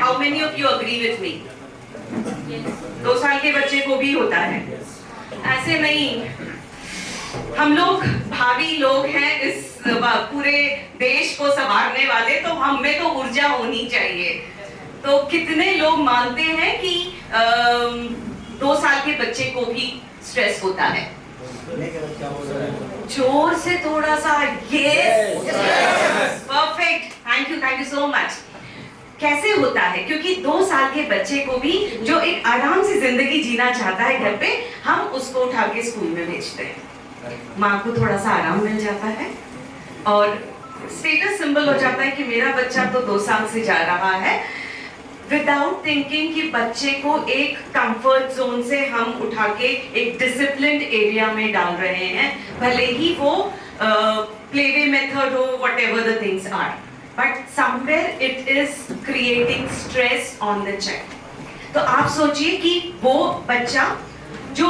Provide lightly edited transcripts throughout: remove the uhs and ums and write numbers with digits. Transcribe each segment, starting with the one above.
How many of you agree with me? 2 साल के बच्चे को भी होता है। ऐसे नहीं, हम लोग भावी लोग हैं इस पूरे देश को संभालने वाले, तो हम में तो ऊर्जा होनी चाहिए। तो कितने लोग मानते हैं कि 2 साल के बच्चे को भी स्ट्रेस होता है? जोर से थोड़ा सा yes, perfect, thank you so much. कैसे होता है? क्योंकि 2 साल के बच्चे को भी जो एक आराम से जिंदगी जीना चाहता है घर पे, हम उसको उठा के स्कूल में भेजते हैं। माँ को थोड़ा सा आराम मिल जाता है और स्टेटस सिंबल हो जाता है कि मेरा बच्चा तो 2 साल से जा रहा है, विदाउट थिंकिंग कि बच्चे को एक कंफर्ट जोन से हम उठा के एक डिसिप्लिन्ड एरिया में डाल रहे हैं, भले ही वो प्लेवे मेथड हो, whatever the things are, but somewhere it is creating stress on the child. तो आप सोचिए कि वो बच्चा जो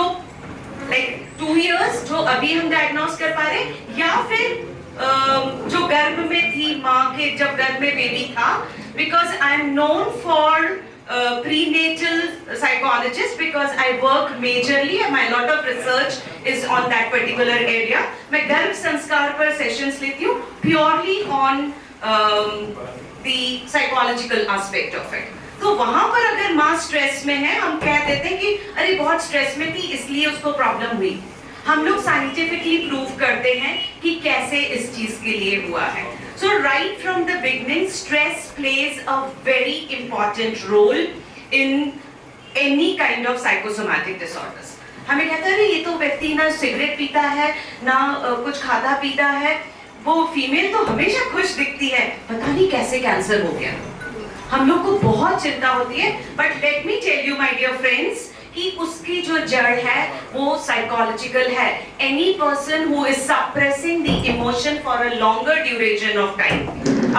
लाइक 2 इयर्स जो अभी हम डायग्नोस कर पा रहे, या फिर जो गर्भ में थी माँ के, जब गर्भ में बेबी था, because I am known for prenatal psychologist because I work majorly and my lot of research is on that particular area. मैं गर्भ संस्कार पर सेशंस लेती हूँ purely on the psychological aspect of it. तो वहाँ पर अगर माँ स्ट्रेस में है, हम कह देते हैं कि अरे बहुत स्ट्रेस में थी इसलिए उसको प्रॉब्लम हुई। हम लोग साइंटिफिकली प्रूव करते हैं कि कैसे इस चीज के लिए हुआ है। So right from the beginning, stress plays a very important role in any kind of psychosomatic disorders. हमें कहते हैं ये तो व्यक्ति ना सिगरेट पीता है, ना कुछ खाता पीता है, वो फीमेल तो हमेशा खुश दिखती है, पता नहीं कैसे कैंसर हो गया। हम लोग को बहुत चिंता होती है, but let me tell you my dear friends, कि उसकी जो जड़ है वो साइकोलॉजिकल है। Any person who is suppressing the emotion for a longer duration of time,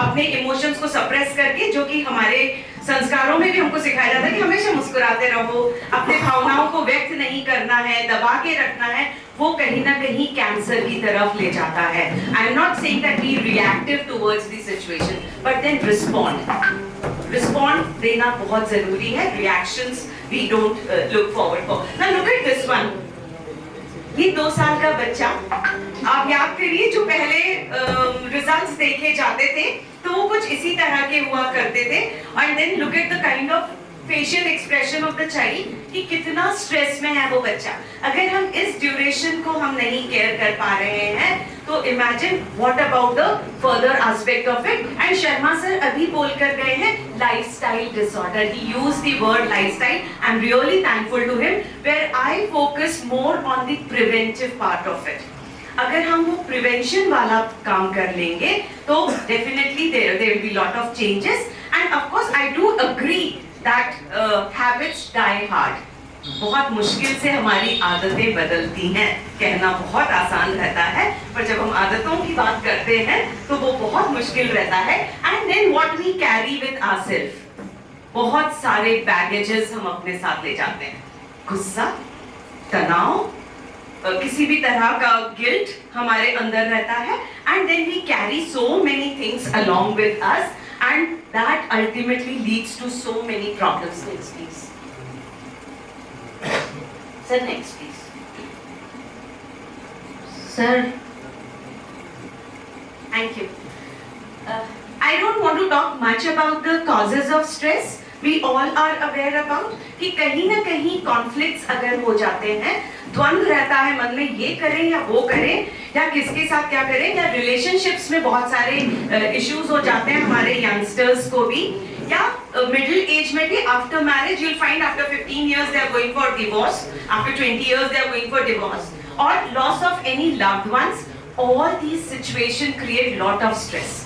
अपने इमोशंस को सप्रेस करके, जो कि हमारे संस्कारों में भी हमको सिखाया जाता है कि हमेशा मुस्कुराते रहो, अपने भावनाओं को व्यक्त नहीं करना है, दबा के रखना है, वो कहीं ना कहीं कैंसर की तरफ ले जाता है। I am not saying that be reactive towards the situation, but then respond देना बहुत जरूरी है। Reactions we don't look forward for. Now look at this one. ये 2 साल का बच्चा, आप याद करिए जो पहले रिजल्ट्स देखे जाते थे तो वो कुछ इसी तरह के हुआ करते थे, and then look at the kind of facial expression of the child कि कितना स्ट्रेस में है वो बच्चा। अगर हम इस ड्यूरेशन को हम नहीं केयर कर पा रहे हैं तो imagine what about the further aspect of it. And Sharma sir अभी बोल कर गए हैं lifestyle disorder, he used the word lifestyle. I am really thankful to him, where I focus more on the preventive part of it. अगर हम वो prevention वाला काम कर लेंगे तो definitely there will be lot of changes. And of course I do agree that habits die hard. बहुत मुश्किल से हमारी आदतें बदलती हैं, कहना बहुत आसान रहता है, पर जब हम आदतों की बात करते हैं तो वो बहुत मुश्किल रहता है। And then what we carry with ourselves, बहुत सारे बैगेजेस हम अपने साथ ले जाते हैं, गुस्सा, तनाव, किसी भी तरह का गिल्ट हमारे अंदर रहता है, and then we carry so many things along with us, and that ultimately leads to so many problems. Next please. Sir, next please. Sir. Thank you. I don't want to talk much about the causes of stress. We all are aware about कि कहीं ना कहीं conflicts अगर हो जाते हैं, द्वंद्व रहता है मन में, ये करें या वो करें, या किसके साथ क्या करें, या रिलेशनशिप्स में बहुत सारे इश्यूज हो जाते हैं हमारे यंगस्टर्स को भी, या मिडिल एज में भी। After marriage you'll find after 15 years they are going for divorce, after 20 years they are going for divorce, or loss of any loved ones. All these situations create lot of stress.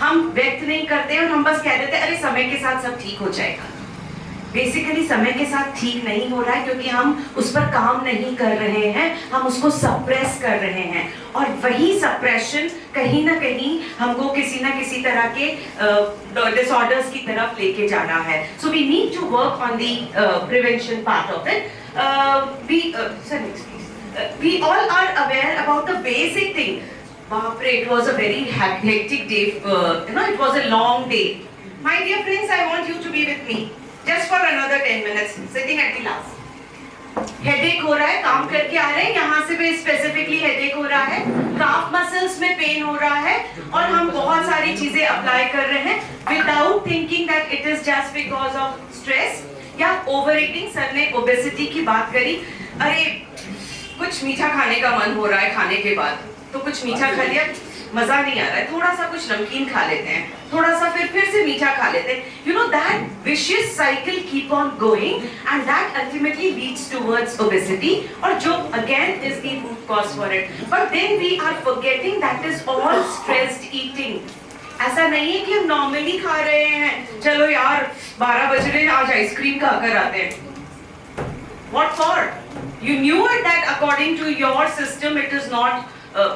हम व्यक्त नहीं करते और हम बस कह देते हैं अरे समय के साथ सब ठीक हो जाएगा। बेसिकली समय के साथ ठीक नहीं हो रहा है क्योंकि हम उस पर काम नहीं कर रहे हैं, हम उसको सप्रेस कर रहे हैं, और वही सप्रेशन कहीं ना कहीं हमको किसी ना किसी तरह के डिसऑर्डर्स की तरफ लेके जाना है। So we need to work on the prevention part of it. We all are aware about the basic thing. Baapre, it was a very hectic day. It was a long day. My dear friends, I want you to be with me. me just for another 10 minutes, sitting at the last. Headache हो रहा है, काम करके आ रहे हैं, यहाँ से भी स्पेसिफिकली हेडेक हो रहा है, काफ मसल्स में पेन हो रहा है, और हम बहुत सारी चीजें अप्लाई कर रहे हैं without thinking that it is just because of stress या ओवर ईटिंग. सर ने ओबेसिटी की बात करी. अरे कुछ मीठा खाने का मन हो रहा है खाने के बाद, तो कुछ मीठा खा लिया, मजा नहीं आ रहा है, थोड़ा सा कुछ नमकीन खा लेते हैं, थोड़ा सा फिर से मीठा खा लेते हैं. You know that vicious cycle keep on going and that ultimately leads towards obesity, और जो again is the root cause for it. But then we are forgetting that is all stressed eating. ऐसा नहीं है कि हम normally खा रहे हैं, चलो यार 12 बज रहे हैं आज आइसक्रीम खा कर आते हैं. What for? You knew it that according to your system it is not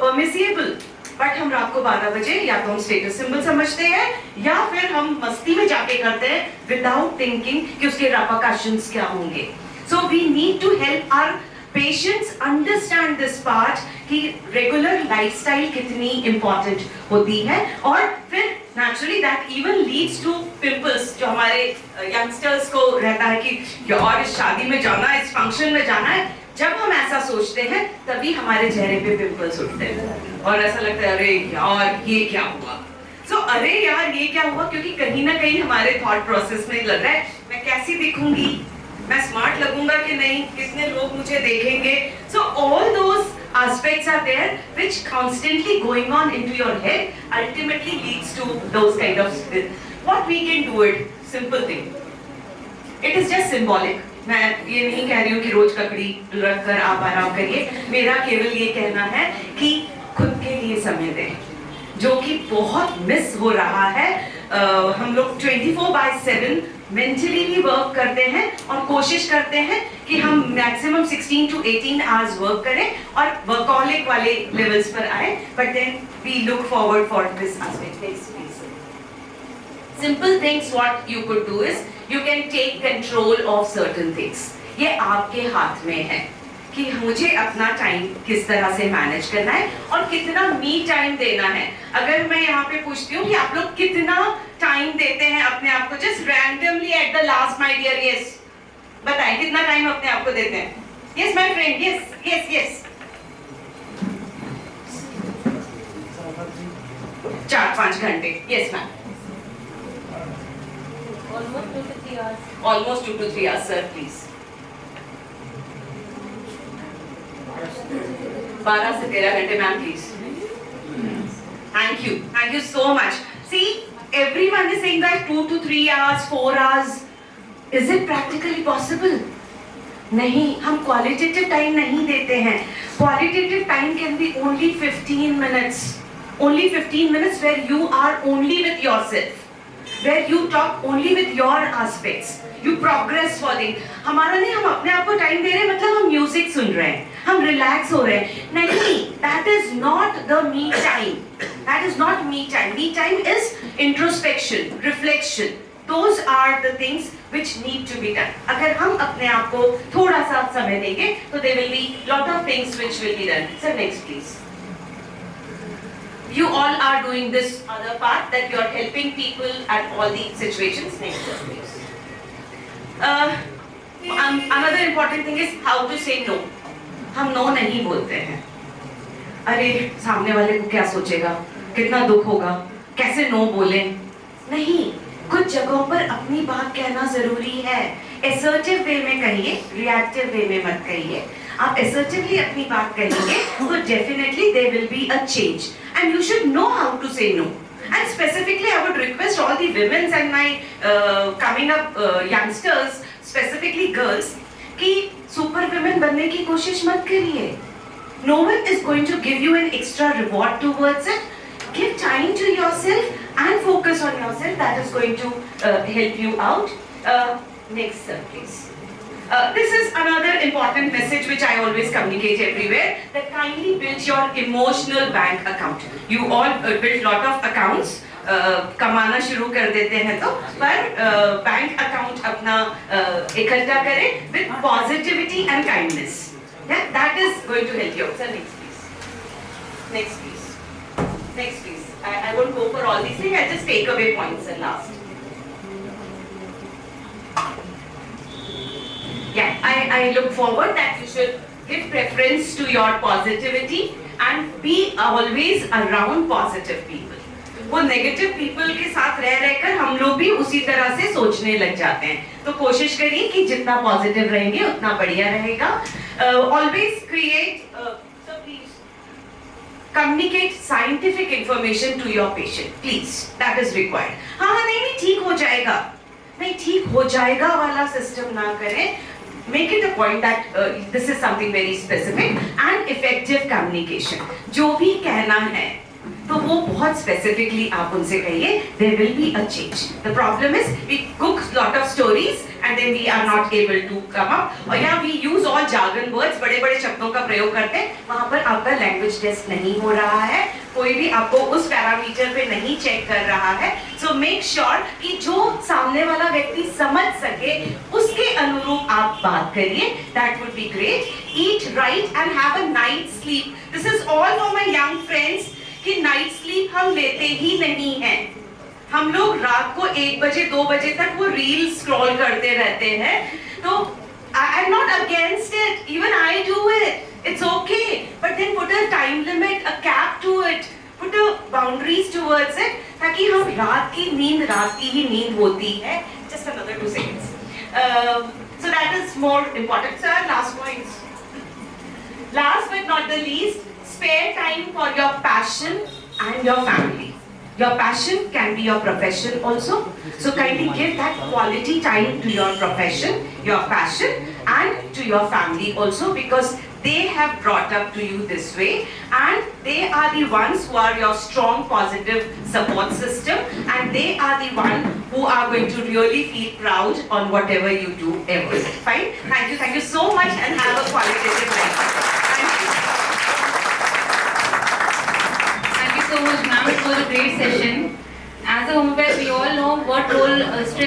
permissible. But हम रात को 12 बजे या तो हम स्टेटस सिंबल समझते हैं या फिर हम मस्ती में जाके करते हैं विदाउट थिंकिंग कि उसके repercussions क्या होंगे. So we need to help our patients understand this part कि रेगुलर लाइफस्टाइल कितनी इंपॉर्टेंट होती है, और फिर naturally that even leads to pimples. जो हमारे यंगस्टर्स को रहता है कि यार इस शादी में जाना है, इस फंक्शन में जाना है, जब हम ऐसा सोचते हैं तभी हमारे चेहरे पे पिंपल्स उठते हैं और ऐसा लगता है अरे यार ये क्या हुआ. So अरे यार ये क्या हुआ, क्योंकि कहीं ना कहीं हमारे थॉट प्रोसेस में लग रहा है मैं कैसी दिखूंगी, मैं स्मार्ट लगूंगा कि नहीं, कितने लोग मुझे देखेंगे. So all those aspects are there which constantly going on into your head ultimately leads to those kind of. What we can do it, simple thing. It is just symbolic. मैं ये नहीं कह रही हूँ कि रोज ककड़ी रख कर आप आराम करिए. मेरा केवल ये कहना है कि खुद के लिए समय दें, जो कि बहुत मिस हो रहा है. हम लोग 24/7 मेंटली भी वर्क करते हैं और कोशिश करते हैं कि हम मैक्सिमम 16 to 18 आवर्स वर्क करें और वर्कहॉलिक वाले लेवल्स पर आए. But then we look forward for this aspect. Simple things what you could do is you can take control of certain things. ये आपके हाथ में है कि मुझे अपना टाइम किस तरह से मैनेज करना है और कितना मी टाइम देना है. अगर मैं यहाँ पे पूछती हूँ कि आप लोग कितना टाइम देते हैं अपने आप को, just randomly at the last my dear, yes बताएं कितना टाइम अपने आप को देते हैं. Yes my friend, yes yes yes 4-5 घंटे. Yes ma'am. Almost 2 to 3 hours. Almost 2 to 3 hours, sir, please. 12 से 13 घंटे, ma'am, please. Thank you so much. See, everyone is saying that 2 to 3 hours, 4 hours. Is it practically possible? नहीं, हम qualitative time नहीं देते हैं. Qualitative time can be only 15 minutes. Only 15 minutes where you are only with yourself. Where you talk only with your aspects, you progress forwarding. हमारा नहीं, हम अपने आप को टाइम दे रहे हैं मतलब हम म्यूजिक सुन रहे हैं, हम रिलैक्स हो रहे हैं. नहीं, that is not the me time. That is not me time. Me time is introspection, reflection. Those are the things which need to be done. अगर हम अपने आप को थोड़ा सा समय देंगे तो there will be lot of things which will be done. Sir, next please. You all are doing this other part that you are helping people at all the situations. Next please. Another important thing is how to say no. हम no नहीं बोलते हैं. अरे सामने वाले को क्या सोचेगा, कितना दुख होगा, कैसे no बोलें. नहीं, कुछ जगहों पर अपनी बात कहना जरूरी है. Assertive way में कहिए, reactive way में मत कहिए. आप assertively अपनी बात कहेंगे तो definitely there will be a change and you should know how to say no. And specifically I would request all the women and my coming up youngsters, specifically girls, कि super women बनने की कोशिश मत करिए. No one is going to give you an extra reward towards it. Give time to yourself and focus on yourself. That is going to help you out. Next sir, please. This is another important message which I always communicate everywhere, that kindly build your emotional bank account. You all build lot of accounts, कमाना शुरू कर देते हैं तो, पर bank account अपना इकट्ठा करें with positivity and kindness. Yeah, that is going to help you. Sir, next please. Next please. Next please. I won't go for all these things. I'll just take away points and last. I look forward that you should give preference to your positivity and be always around positive people. वो negative people के साथ रह रहकर हम लोग भी उसी तरह से सोचने लग जाते हैं, तो कोशिश करिए कि जितना पॉजिटिव रहेंगे उतना बढ़िया रहेगा. Always create, communicate scientific information to your patient, please. That is required. हाँ नहीं ठीक हो जाएगा, नहीं ठीक हो जाएगा वाला सिस्टम ना करें. Make it a point that this is something very specific and effective communication. जो भी कहना है तो वो बहुत specifically आप उनसे कहिए. There will be a change. The problem is we cook lot of stories and then we are not able to come up. और यहाँ we use all jargon words, बड़े-बड़े शब्दों का प्रयोग करते हैं. वहाँ पर आपका language test नहीं हो रहा है, कोई भी आपको उस पैरामीटर पे नहीं चेक कर रहा है. So make sure कि जो सामने वाला व्यक्ति समझ सके उसके अनुरूप आप बात करिए. That would be great. Eat right and have a night sleep. This is all for my young friends. कि नाइट स्लीप हम लेते ही नहीं हैं. हम लोग रात को 1 बजे 2 बजे तक वो रील स्क्रॉल करते रहते हैं. तो I am not against it, even I do it, it's okay, but then put a time limit, a cap to it, put a boundaries towards it, ताकि हम रात की ही नींद होती है. Just another 2 seconds. So that is more important. Sir, last points. Last but not the least, spare time for your passion and your family. Your passion can be your profession also. So kindly give that quality time to your profession, your passion, and to your family also, because they have brought up to you this way, and they are the ones who are your strong positive support system, and they are the one who are going to really feel proud on whatever you do ever. Fine? Thank you so much, and have a qualitative life. Thank you. Thank you so much, ma'am. It was a great session. As a homeopath, we all know what role stress